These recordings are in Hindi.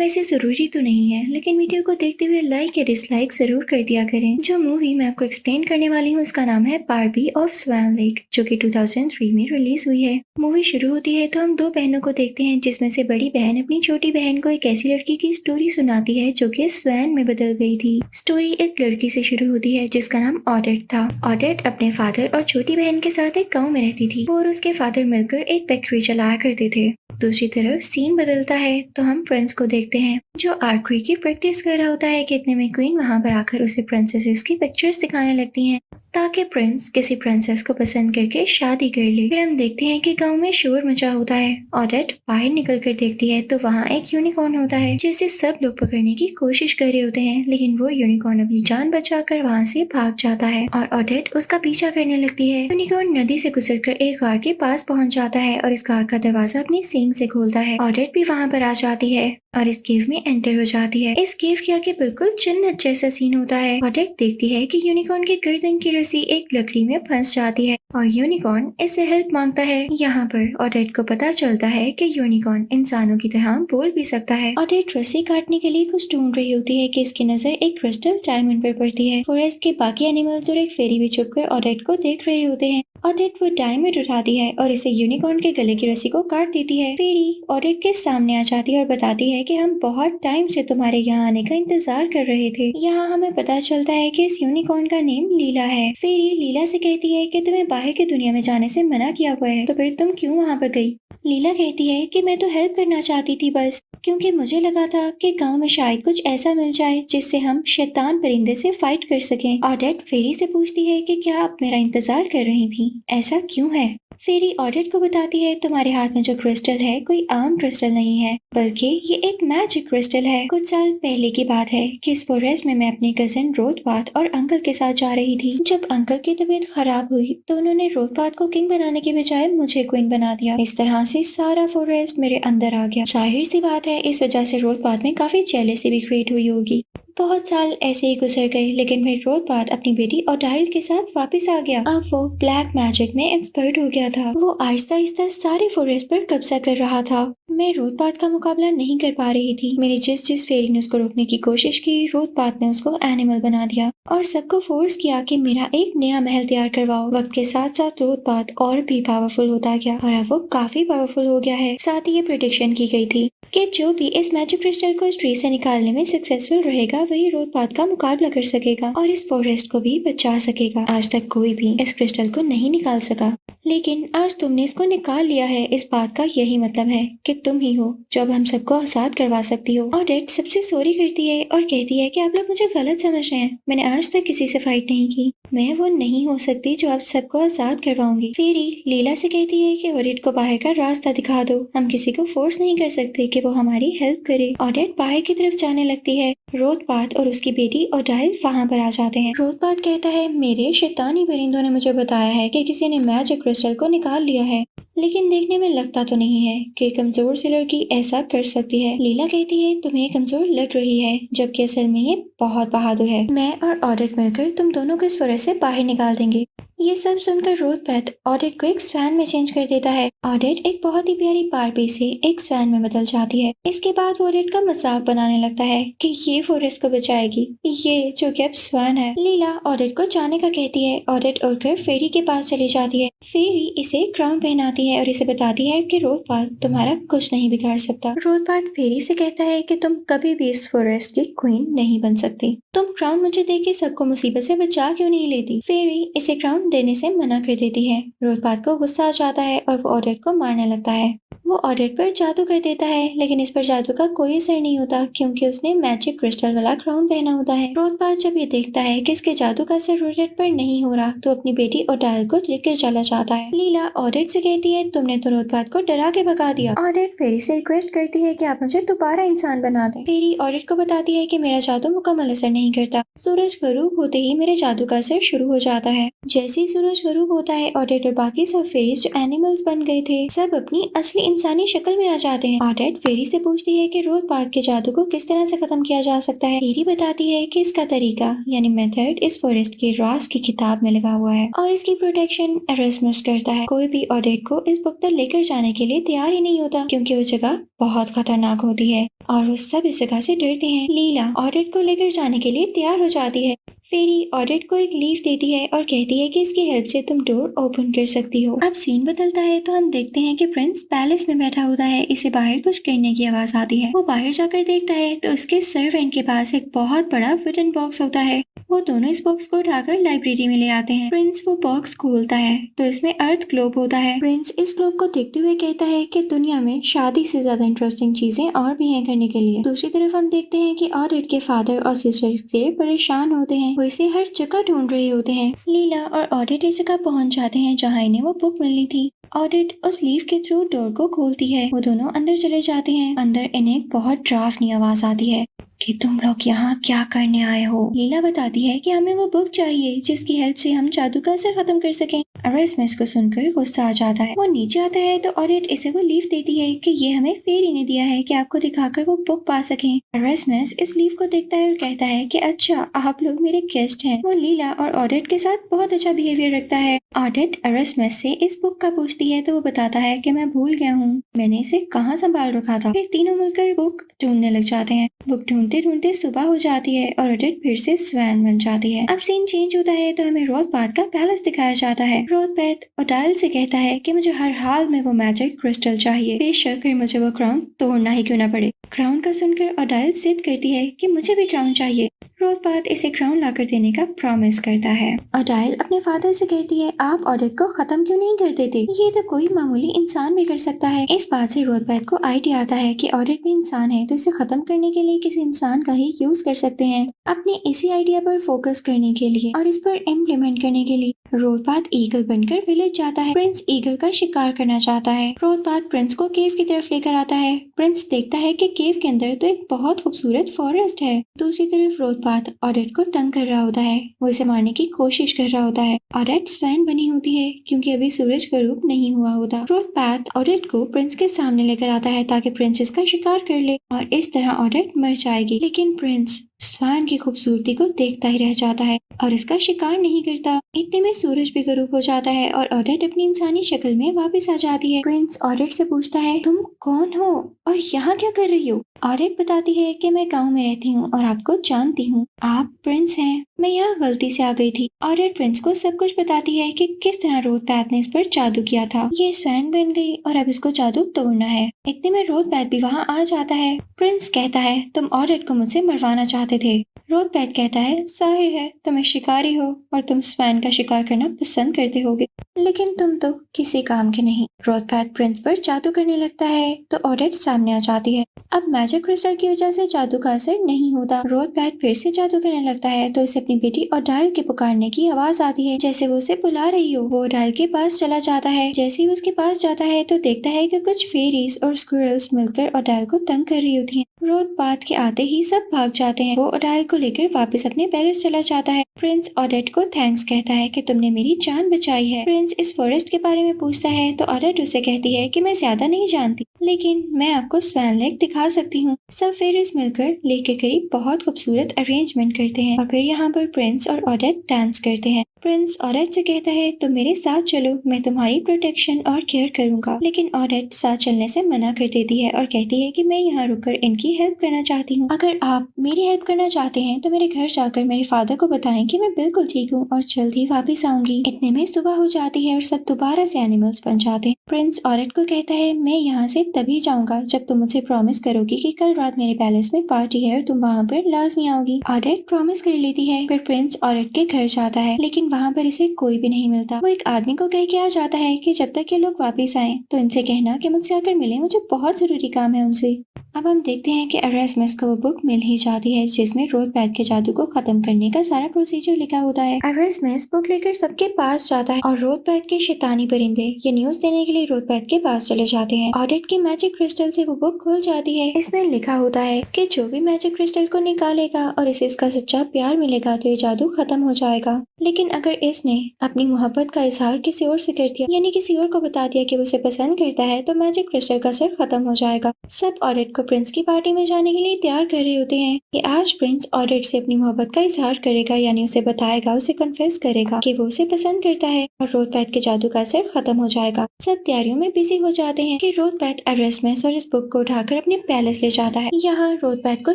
वैसे जरूरी तो नहीं है, लेकिन वीडियो को देखते हुए लाइक या डिसलाइक जरूर कर दिया करें। जो मूवी मैं आपको एक्सप्लेन करने वाली हूँ उसका नाम है बारबी ऑफ स्वैन लेक, जो कि 2003 में रिलीज हुई है। मूवी शुरू होती है तो हम दो बहनों को देखते हैं, जिसमें से बड़ी बहन अपनी छोटी बहन को एक ऐसी लड़की की स्टोरी सुनाती है जो कि स्वैन में बदल गई थी। स्टोरी एक लड़की से शुरू होती है जिसका नाम ऑडेट था। ऑडेट अपने फादर और छोटी बहन के साथ एक गाँव में रहती थी। वो और उसके फादर मिलकर एक फैक्ट्री चलाया करते थे। दूसरी तरफ सीन बदलता है तो हम प्रिंस को देखते हैं जो आर्चरी की प्रैक्टिस कर रहा होता है कि इतने में क्वीन वहां पर आकर उसे प्रिंसेसेस की पिक्चर्स दिखाने लगती हैं ताकि प्रिंस किसी प्रिंसेस को पसंद करके शादी कर ले। फिर हम देखते हैं कि गांव में शोर मचा होता है। ऑडेट बाहर निकल कर देखती है तो वहाँ एक यूनिकॉर्न होता है जिसे सब लोग पकड़ने की कोशिश कर रहे होते हैं, लेकिन वो यूनिकॉर्न अपनी जान बचाकर वहाँ से भाग जाता है और ऑडेट उसका पीछा करने लगती है। यूनिकॉर्न नदी से गुजरकर एक गार के पास पहुँच जाता है और इस गार का दरवाजा अपनी सींग से खोलता है। ऑडेट भी वहाँ पर आ जाती है और इस केव में एंटर हो जाती है। इस केव के आगे बिल्कुल जन्नत जैसा सीन होता है। ऑडेट देखती है कि यूनिकॉर्न की गर्दन की रस्सी एक लकड़ी में फंस जाती है और यूनिकॉर्न इससे हेल्प मांगता है। यहाँ पर ऑडेट को पता चलता है कि यूनिकॉर्न इंसानों की तरह बोल भी सकता है। ऑडेट रस्सी काटने के लिए कुछ ढूंढ रही होती है कि इसकी नजर एक क्रिस्टल डायमंड पर पड़ती है। फॉरेस्ट के बाकी एनिमल्स और एक फेरी भी छुपकर ऑडेट को देख रहे होते हैं। ऑडेट वो डायमंड उठाती है और इसे यूनिकॉर्न के गले की रस्सी को काट देती है। फेरी ऑडेट के सामने आ जाती है और बताती है कि हम बहुत टाइम से तुम्हारे यहाँ आने का इंतजार कर रहे थे। यहाँ हमें पता चलता है कि इस यूनिकॉर्न का नेम लीला है। फेरी लीला से कहती है कि तुम्हें बाहर की दुनिया में जाने से मना किया हुआ है, तो फिर तुम क्यों वहाँ पर गई? लीला कहती है कि मैं तो हेल्प करना चाहती थी बस, क्योंकि मुझे लगा था कि गांव में शायद कुछ ऐसा मिल जाए जिससे हम शैतान परिंदे से फाइट कर सकें। ऑडेट फेरी से पूछती है कि क्या आप मेरा इंतजार कर रही थी, ऐसा क्यों है? फेरी ऑडेट को बताती है तुम्हारे हाथ में जो क्रिस्टल है कोई आम क्रिस्टल नहीं है, बल्कि ये एक मैजिक क्रिस्टल है। कुछ साल पहले की बात है कि इस फॉरेस्ट में मैं अपने कजिन रोथपाथ और अंकल के साथ जा रही थी। जब अंकल की तबीयत खराब हुई तो उन्होंने रोथपाथ को किंग बनाने के बजाय मुझे क्वीन बना दिया। इस तरह से सारा फॉरेस्ट मेरे अंदर आ गया। जाहिर सी बात है इस वजह से रोथपाथ में काफी जेलसी भी क्रिएट हुई होगी। बहुत साल ऐसे ही गुजर गए, लेकिन फिर रोथपाथ अपनी बेटी ओडाइल के साथ वापस आ गया। अब वो ब्लैक मैजिक में एक्सपर्ट हो गया था। वो आहिस्ता आहिस्ता सारे फॉरेस्ट पर कब्जा कर रहा था। मैं रोथपाथ का मुकाबला नहीं कर पा रही थी। मेरी जिस फेरी ने उसको रोकने की कोशिश की, रोथपाथ ने उसको एनिमल बना दिया और सबको फोर्स किया कि मेरा एक नया महल तैयार करवाओ। वक्त के साथ साथ रोथपाथ और भी पावरफुल होता गया और अब वो काफी पावरफुल हो गया है। साथ ही ये प्रेडिक्शन की गई थी कि जो भी इस मैजिक क्रिस्टल को इस ट्री से निकालने में सक्सेसफुल रहेगा वही रोथपाथ का मुकाबला कर सकेगा और इस फॉरेस्ट को भी बचा सकेगा। आज तक कोई भी इस क्रिस्टल को नहीं निकाल सका, लेकिन आज तुमने इसको निकाल लिया है। इस बात का यही मतलब है कि तुम ही हो जो अब हम सबको आजाद करवा सकती हो। ऑडेट सबसे सॉरी करती है और कहती है कि आप लोग मुझे गलत समझ रहे हैं, मैंने आज तक किसी से फाइट नहीं की, मैं वो नहीं हो सकती जो आप सबको आजाद करवाऊंगी। फेरी लीला से कहती है कि ऑडेट को बाहर का रास्ता दिखा दो, हम किसी को फोर्स नहीं कर सकते कि वो हमारी हेल्प करे। ऑडेट बाहर की तरफ जाने लगती है। रोथपाथ और उसकी बेटी ओडाइल वहाँ पर आ जाते हैं। रोथपाथ कहता है मेरे शैतानी परिंदों ने मुझे बताया है कि किसी ने मैजिक क्रिस्टल को निकाल लिया है, लेकिन देखने में लगता तो नहीं है कि कमजोर सी लड़की ऐसा कर सकती है। लीला कहती है तुम्हें कमजोर लग रही है, जबकि असल में ये बहुत बहादुर है। मैं और ऑडेट मिलकर तुम दोनों को इस फॉरेस्ट से बाहर निकाल देंगे। ये सब सुनकर रोथपाथ ऑडेट को एक स्वैन में चेंज कर देता है। ऑडेट एक बहुत ही प्यारी बारबी से एक स्वैन में बदल जाती है। इसके बाद वो ऑडेट का मजाक बनाने लगता है कि ये फॉरेस्ट को बचाएगी, ये जो कि अब स्वैन है। लीला ऑडेट को जाने का कहती है। ऑडेट उड़कर फेरी के पास चली जाती है। फेरी इसे क्राउन पहनाती है और इसे बताती है कि रोथपाथ तुम्हारा कुछ नहीं बिगाड़ सकता। रोथपाथ फेरी से कहता है कि तुम कभी भी इस फॉरेस्ट की क्वीन नहीं बन सकती। तुम क्राउन मुझे देके सबको मुसीबत से बचा क्यों नहीं लेती? फेरी इसे क्राउन देने से मना कर देती है। रोथपाथ को गुस्सा आ जाता है और वो ऑडेट को मारने लगता है। वो ऑडेट पर जादू कर देता है, लेकिन इस पर जादू का कोई असर नहीं होता क्योंकि उसने मैजिक क्रिस्टल वाला क्राउन पहना होता है। रोथपाथ जब ये देखता है कि इसके जादू का असर ऑडेट पर नहीं हो रहा तो अपनी बेटी ओडाइल को लेकर चला जाता है। लीला ऑडेट से कहती है तुमने तो रोथपाथ को डरा के भगा दिया। ऑडेट फेरी से रिक्वेस्ट करती है कि आप मुझे दोबारा इंसान बना दें। फेरी ऑडेट को बताती है कि मेरा जादू मुकम्मल असर नहीं करता। सूरज गरूब होते ही मेरे जादू का असर शुरू हो जाता है। जैसे जैसे ही सूरज गरूब होता है, ऑडेट और बाकी सब फेरीज जो एनिमल्स बन गए थे सब अपनी असली इंसानी शक्ल में आ जाते हैं। ऑडेट फेरी से पूछती है कि रोज पार्क के जादू को किस तरह से खत्म किया जा सकता है। फेरी बताती है कि इसका तरीका यानी मेथड इस फॉरेस्ट के राज की किताब में लगा हुआ है और इसकी प्रोटेक्शन एरास्मस करता है। कोई भी ऑडेट को इस बुक तक लेकर जाने के लिए तैयार ही नहीं होता क्योंकि वो जगह बहुत खतरनाक होती है और वो सब इस जगह से डरते हैं। लीला ऑडेट को लेकर जाने के लिए तैयार हो जाती है। फेरी ऑडेट को एक लीफ देती है और कहती है कि इसकी हेल्प से तुम डोर ओपन कर सकती हो। अब सीन बदलता है तो हम देखते हैं कि प्रिंस पैलेस में बैठा होता है। इसे बाहर कुछ गिरने की आवाज आती है। वो बाहर जाकर देखता है तो उसके सर्वेंट के पास एक बहुत बड़ा वुडन बॉक्स होता है। वो दोनों इस बॉक्स को उठाकर लाइब्रेरी में ले आते हैं। प्रिंस वो बॉक्स खोलता है तो इसमें अर्थ ग्लोब होता है। प्रिंस इस ग्लोब को देखते हुए कहता है कि दुनिया में शादी से ज्यादा इंटरेस्टिंग चीजें और भी हैं करने के लिए। दूसरी तरफ हम देखते हैं कि ऑडेट के फादर और सिस्टर से परेशान होते हैं। वो इसे हर जगह ढूंढ रहे होते हैं। लीला और ऑडेट इस जगह पहुंच जाते हैं जहाँ इन्हें वो बुक मिलनी थी। ऑडेट उस लीफ के थ्रू डोर को खोलती है। वो दोनों अंदर चले जाते हैं। अंदर इन्हें बहुत डरावनी आवाज आती है कि तुम लोग यहाँ क्या करने आए हो। लीला बताती है कि हमें वो बुक चाहिए जिसकी हेल्प से हम जादू का असर खत्म कर सकें। एरास्मस को सुनकर गुस्सा आ जाता है। वो नीचे आता है तो ऑडेट इसे वो लीफ देती है कि ये हमें फेरी ने दिया है कि आपको दिखाकर वो बुक पा सकें। एरास्मस इस लीफ को देखता है और कहता है कि अच्छा आप लोग मेरे गेस्ट हैं। वो लीला और ऑडेट के साथ बहुत अच्छा बिहेवियर रखता है। ऑडेट एरास्मस से इस बुक का पूछती है तो वो बताता है कि मैं भूल गया हूँ मैंने इसे कहाँ संभाल रखा था। फिर तीनों मिलकर बुक ढूंढने लग जाते हैं। बुक ढूंढते ढूंढते सुबह हो जाती है और ऑडेट फिर से स्वैन बन जाती है। अब सीन चेंज होता है तो हमें रोथपाथ का पैलेस दिखाया जाता है। रोथपाथ ओडाइल से कहता है कि मुझे हर हाल में वो मैजिक क्रिस्टल चाहिए, बेशक फिर मुझे वो क्राउन तोड़ना ही क्यों ना पड़े। क्राउन का सुनकर ओडाइल जिद करती है कि मुझे भी क्राउन चाहिए। रोथपाथ इसे क्राउन लाकर देने का प्रॉमिस करता है। ओडाइल अपने फादर से कहती है आप ऑडेट को खत्म क्यों नहीं कर देते, ये तो कोई मामूली इंसान भी कर सकता है। इस बात से रोथपाथ को आइडिया आता है कि ऑडेट भी इंसान है तो इसे खत्म करने के लिए किसी इंसान का ही यूज कर सकते हैं। अपने इसी आइडिया पर फोकस करने के लिए और इस पर इम्प्लीमेंट करने के लिए रोथपाथ ईगल बनकर विलेज जाता है। प्रिंस ईगल का शिकार करना चाहता है। रोथपाथ प्रिंस को केव की तरफ लेकर आता है। प्रिंस देखता है कि केव के अंदर तो एक बहुत खूबसूरत फॉरेस्ट है। दूसरी तरफ रोथपाथ ऑडेट को तंग कर रहा होता है। वो इसे मारने की कोशिश कर रहा होता है। ऑडेट स्वैन बनी होती है क्योंकि अभी सूरज गरूब नहीं हुआ होता। रोथपाथ ऑडेट को प्रिंस के सामने लेकर आता है ताकि प्रिंस इसका शिकार कर ले और इस तरह ऑडेट मर जाएगी। लेकिन प्रिंस स्वैन की खूबसूरती को देखता ही रह जाता है और इसका शिकार नहीं करता। इतने में सूरज भी गरूब हो जाता है और ऑडेट अपनी इंसानी शक्ल में वापस आ जाती है। प्रिंस ऑडेट से पूछता है तुम कौन हो और यहाँ क्या कर रही हो। ऑडेट बताती है कि मैं गांव में रहती हूँ और आपको जानती हूँ, आप प्रिंस हैं, मैं यहाँ गलती से आ गई थी। ऑडेट प्रिंस को सब कुछ बताती है कि किस तरह रोथपाथ ने इस पर जादू किया था। ये स्वैन बन गई और अब इसको जादू तोड़ना है। इतने में रोथपाथ भी वहाँ आ जाता है। प्रिंस कहता है तुम ऑडेट को मुझसे मरवाना चाहते थे। रोथपाथ कहता है जाहिर है तुम एक शिकारी हो और तुम स्वैन का शिकार करना पसंद करते होगे, लेकिन तुम तो किसी काम के नहीं। रोथपाथ प्रिंस पर जादू करने लगता है तो ऑडेट सामने आ जाती है। अब मैजिक क्रिस्टल की वजह से जादू का असर नहीं होता। रोथपाथ फिर से जादू करने लगता है तो इसे अपनी बेटी ओडाइल के पुकारने की आवाज आती है जैसे वो उसे बुला रही हो। वो ओडाइल के पास चला जाता है। जैसे ही वो उसके पास जाता है तो देखता है कि कुछ फेरीज और स्क्विरल्स मिलकर ओडाइल को तंग कर रही होती हैं। रोथपाथ के आते ही सब भाग जाते हैं। वो ओडाइल को लेकर वापस अपने पैलेस चला जाता है। प्रिंस ऑडेट को थैंक्स कहता है कि तुमने मेरी जान बचाई है। प्रिंस इस फॉरेस्ट के बारे में पूछता है तो ऑडेट उसे कहती है कि मैं ज्यादा नहीं जानती लेकिन मैं आपको स्वैन लेक दिखा सकती हूँ। सब फेरीज मिलकर लेक के करीब बहुत खूबसूरत अरेंजमेंट करते हैं और फिर यहाँ पर प्रिंस और ऑडेट डांस करते हैं। प्रिंस ऑडेट से कहता है तुम मेरे साथ चलो, मैं तुम्हारी प्रोटेक्शन और केयर करूंगा। लेकिन ऑडेट साथ चलने से मना कर देती है और कहती है कि मैं यहाँ रुककर इनकी हेल्प करना चाहती हूँ। अगर आप मेरी हेल्प करना चाहते हैं तो मेरे घर जाकर मेरे फादर को बताएं कि मैं बिल्कुल ठीक हूँ और जल्द ही वापिस आऊंगी। इतने में सुबह हो जाती है और सब दोबारा से एनिमल्स बन जाते हैं। प्रिंस ऑडेट को कहता है मैं यहाँ से तभी जाऊंगा जब तुम मुझसे प्रॉमिस करोगी कि कल रात मेरे पैलेस में पार्टी है और तुम वहाँ पर लाजमी आओगी। ऑडेट प्रॉमिस कर लेती है। फिर प्रिंस ऑडेट के घर जाता है लेकिन वहाँ पर इसे कोई भी नहीं मिलता। वो एक आदमी को कह के आ जाता है कि जब तक ये लोग वापिस आए तो इनसे कहना कि मुझसे आकर मिले, मुझे बहुत जरूरी काम है उनसे। अब हम देखते हैं कि एरास्मस को वो बुक मिल ही जाती है जिसमें रोथबैथ के जादू को खत्म करने का सारा प्रोसीजर लिखा होता है। एरास्मस बुक लेकर सबके पास जाता है और रोथबैथ के शैतानी परिंदे ये न्यूज देने के लिए रोथबैथ के पास चले जाते हैं। ऑडिट की मैजिक क्रिस्टल से वो बुक खुल जाती है। इसमें लिखा होता है कि जो भी मैजिक क्रिस्टल को निकालेगा और इसे इसका सच्चा प्यार मिलेगा तो ये जादू खत्म हो जाएगा, लेकिन अगर इसने अपनी मोहब्बत का इजहार किसी और से कर दिया यानी किसी और को बता दिया कि वो उसे पसंद करता है तो मैजिक क्रिस्टल का असर खत्म हो जाएगा। सब ऑडिट को प्रिंस की पार्टी में जाने के लिए तैयार कर रहे होते हैं कि आज प्रिंस ऑडिट से अपनी मोहब्बत का इजहार करेगा यानी उसे बताएगा, उसे कन्फेस करेगा कि वो उसे पसंद करता है और रोथबैथ के जादू का असर खत्म हो जाएगा। सब तैयारियों में बिजी हो जाते हैं कि रोथबैथ एरास्मस और इस बुक को उठाकर अपने पैलेस ले जाता है। यहाँ रोथबैथ को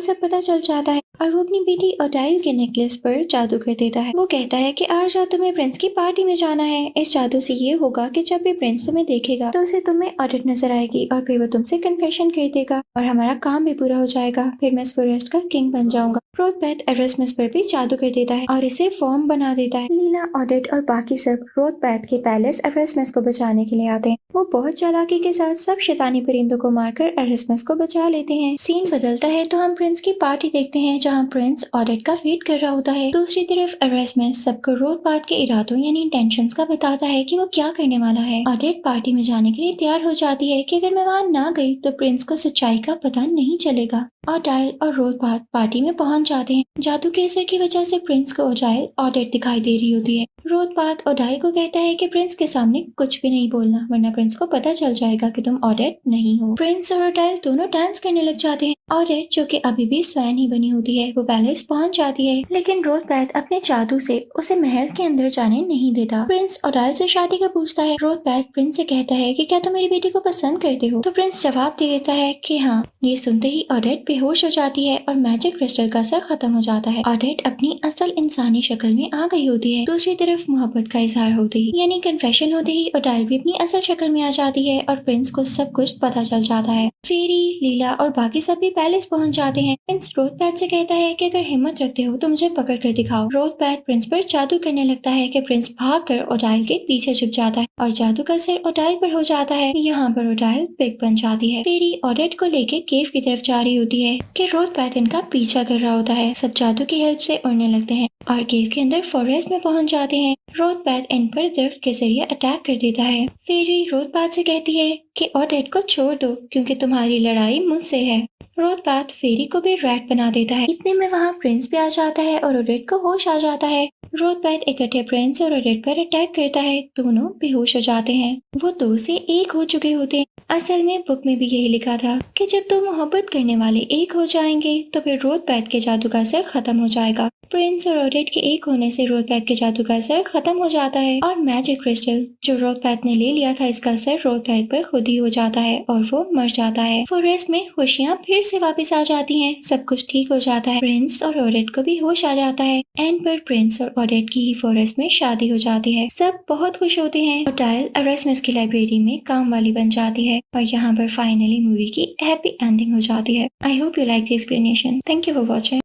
सब पता चल जाता है और वो अपनी बेटी ओटाइल के नेकलेस पर जादू कर देता है। वो कहता है कि आज रात तुम्हें प्रिंस की पार्टी में जाना है। इस जादू से ये होगा कि जब भी प्रिंस तुम्हें देखेगा तो उसे तुम्हें ऑडिट नजर आएगी और फिर वो तुमसे कन्फेशन कर देगा और हमारा काम भी पूरा हो जाएगा। फिर मैं इस फॉरेस्ट का किंग बन जाऊंगा। रोथबैथ एरास्मस पर भी जादू कर देता है और इसे फॉर्म बना देता है। लीला, ऑडिट और बाकी सब रोथबैथ के पैलेस एरास्मस को बचाने के लिए आते हैं। वो बहुत चालाकी के साथ सब शैतानी परिंदों को मारकर एरास्मस को बचा लेते हैं। सीन बदलता है तो हम प्रिंस की पार्टी देखते हैं जहाँ प्रिंस ऑडिट का वेट कर रहा होता है। दूसरी तरफ एरास्मस सबको रोथबैथ के इरादों यानी इंटेंशंस का बताता है कि वो क्या करने वाला है। ऑडिट पार्टी में जाने के लिए तैयार हो जाती है कि अगर मैं वहाँ ना गई तो प्रिंस को सच्चाई का पता नहीं चलेगा। ओटाइल और रोथबैथ पार्टी में पहुंच जाते हैं। जादू के असर की वजह से प्रिंस को ओटाइल ऑडिट दिखाई दे रही होती है। रोथबैथ ओटाइल को कहता है कि प्रिंस के सामने कुछ भी नहीं बोलना वरना प्रिंस को पता चल जाएगा कि तुम ऑडिट नहीं हो। प्रिंस और ओटाइल दोनों डांस करने लग जाते हैं। ऑडिट जो कि अभी भी स्वयं ही बनी होती है वो पैलेस पहुंच जाती है, लेकिन रोथबैथ अपने जादू से उसे महल के अंदर जाने नहीं देता। प्रिंस ओटाइल से शादी का पूछता है। रोथबैथ प्रिंस से कहता है कि क्या तुम मेरी बेटी को पसंद करते हो, तो प्रिंस जवाब दे देता है कि हाँ। ये सुनते ही ऑडिट बेहोश हो जाती है और मैजिक क्रिस्टल का असर खत्म हो जाता है। ऑडिट अपनी असल इंसानी शक्ल में आ गई होती है। दूसरी तरफ मोहब्बत का इजहार होते ही यानी कन्फेशन होते ही ओटाइल भी अपनी असल शक्ल में आ जाती है और प्रिंस को सब कुछ पता चल जाता है। फेरी, लीला और बाकी सब भी पैलेस पहुंच जाते हैं। प्रिंस रोथबैथ से कहता है कि अगर हिम्मत रखते हो तो मुझे पकड़ कर दिखाओ। रोथबैथ प्रिंस पर जादू करने लगता है कि प्रिंस भागकर ओटाइल के पीछे छुप जाता है और जादू का असर ओटाइल पर हो जाता है। यहाँ पर ओटाइल बिग बन जाती है। फेरी ऑडिट को लेके केव की तरफ जा रही होती है कि रोथबैथ इनका पीछा कर रहा होता है। सब जादू की हेल्प से उड़ने लगते हैं और केव के अंदर फॉरेस्ट में पहुंच जाते हैं। रोथबैथ इन पर दर्द के जरिए अटैक कर देता है। फेरी रोथबैथ से कहती है कि ऑडिट को छोड़ दो क्योंकि तुम्हारी लड़ाई मुझसे है। रोथबैथ फेरी को भी रैट बना देता है। इतने में वहाँ प्रिंस भी आ जाता है और ऑडिट को होश आ जाता है। रोथबैथ इकट्ठे प्रिंस और ऑडिट पर अटैक करता है। दोनों बेहोश हो जाते हैं। वो दो से एक हो चुके होते हैं। असल में बुक में भी यही लिखा था कि जब दो मोहब्बत करने वाले एक हो जाएंगे तो फिर रोथबैथ के जादू का असर खत्म हो जाएगा। प्रिंस और ऑडिट के एक होने से रोथबैथ के जादू का असर खत्म हो जाता है और मैजिक क्रिस्टल जो रोथबैथ ने ले लिया था इसका असर रोथबैथ पर खुद ही हो जाता है और वो मर जाता है। फॉरेस्ट में खुशियाँ फिर से वापस आ जाती हैं। सब कुछ ठीक हो जाता है। प्रिंस और ऑडिट को भी होश आ जाता है। एंड पर प्रिंस और ऑडिट की ही फॉरेस्ट में शादी हो जाती है। सब बहुत खुश होते हैं। ओटाइल एरास्मस की लाइब्रेरी में काम वाली बन जाती है और यहाँ पर फाइनली मूवी की हैप्पी एंडिंग हो जाती है। I hope you like the explanation. Thank you for watching.